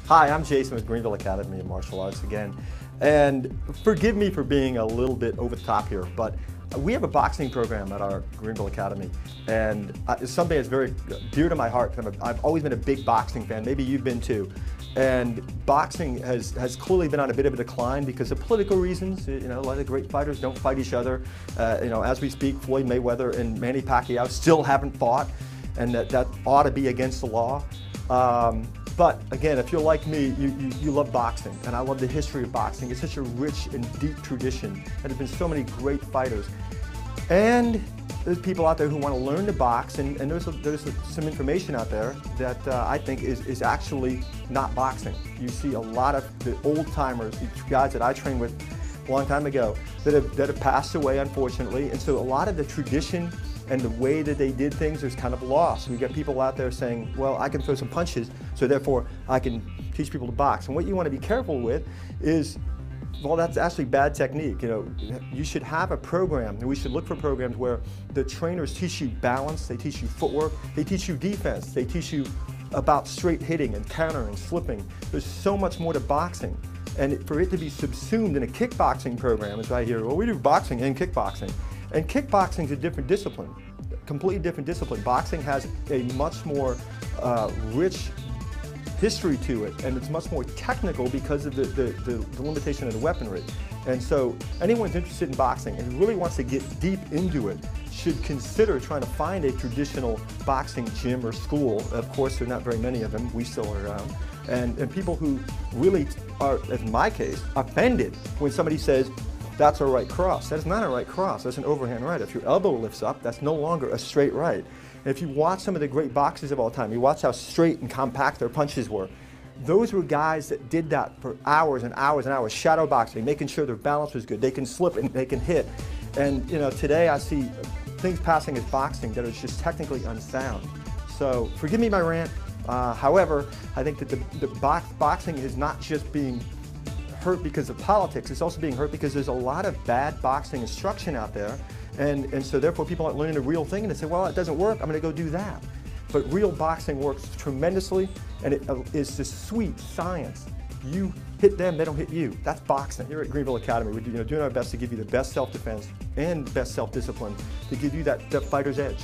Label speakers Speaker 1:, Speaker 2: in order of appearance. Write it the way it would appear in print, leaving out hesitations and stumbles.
Speaker 1: Hi, I'm Jason with Greenville Academy of Martial Arts again. And forgive me for being a little bit over the top here, but we have a boxing program at our Greenville Academy. And it's something that's very dear to my heart. I've always been a big boxing fan, maybe you've been too. And boxing has clearly been on a bit of a decline because of political reasons. You know, a lot of great fighters don't fight each other. As we speak, Floyd Mayweather and Manny Pacquiao still haven't fought, and that ought to be against the law. But again, if you're like me, you love boxing, and I love the history of boxing. It's such a rich and deep tradition, and there's been so many great fighters. And there's people out there who want to learn to box, and there's some information out there that I think is actually not boxing. You see a lot of the old-timers, the guys that I trained with a long time ago, that have passed away, unfortunately, and so a lot of the tradition and the way that they did things is kind of lost. We get people out there saying, well, I can throw some punches, so therefore I can teach people to box. And what you want to be careful with is, well, that's actually bad technique. You know, you should have a program, and we should look for programs where the trainers teach you balance, they teach you footwork, they teach you defense, they teach you about straight hitting and countering and slipping. There's so much more to boxing. And for it to be subsumed in a kickboxing program, as I hear, well, we do boxing and kickboxing. And kickboxing is a different discipline, completely different discipline. Boxing has a much more rich history to it, and it's much more technical because of the limitation of the weaponry. And so anyone who's interested in boxing and really wants to get deep into it should consider trying to find a traditional boxing gym or school. Of course, there are not very many of them. We still are around. And people who really are, in my case, offended when somebody says, that's a right cross. That's not a right cross, that's an overhand right. If your elbow lifts up, that's no longer a straight right. And if you watch some of the great boxers of all time, you watch how straight and compact their punches were. Those were guys that did that for hours and hours and hours, shadow boxing, making sure their balance was good. They can slip and they can hit. And you know, today I see things passing as boxing that are just technically unsound. So forgive me my rant. However, I think that the boxing is not just being hurt because of politics, it's also being hurt because there's a lot of bad boxing instruction out there, and so therefore people aren't learning the real thing, and they say, well, it doesn't work, I'm going to go do that. But real boxing works tremendously, and it is just sweet science. You hit them, they don't hit you. That's boxing. Here at Greenville Academy, we're doing our best to give you the best self-defense and best self-discipline to give you that fighter's edge.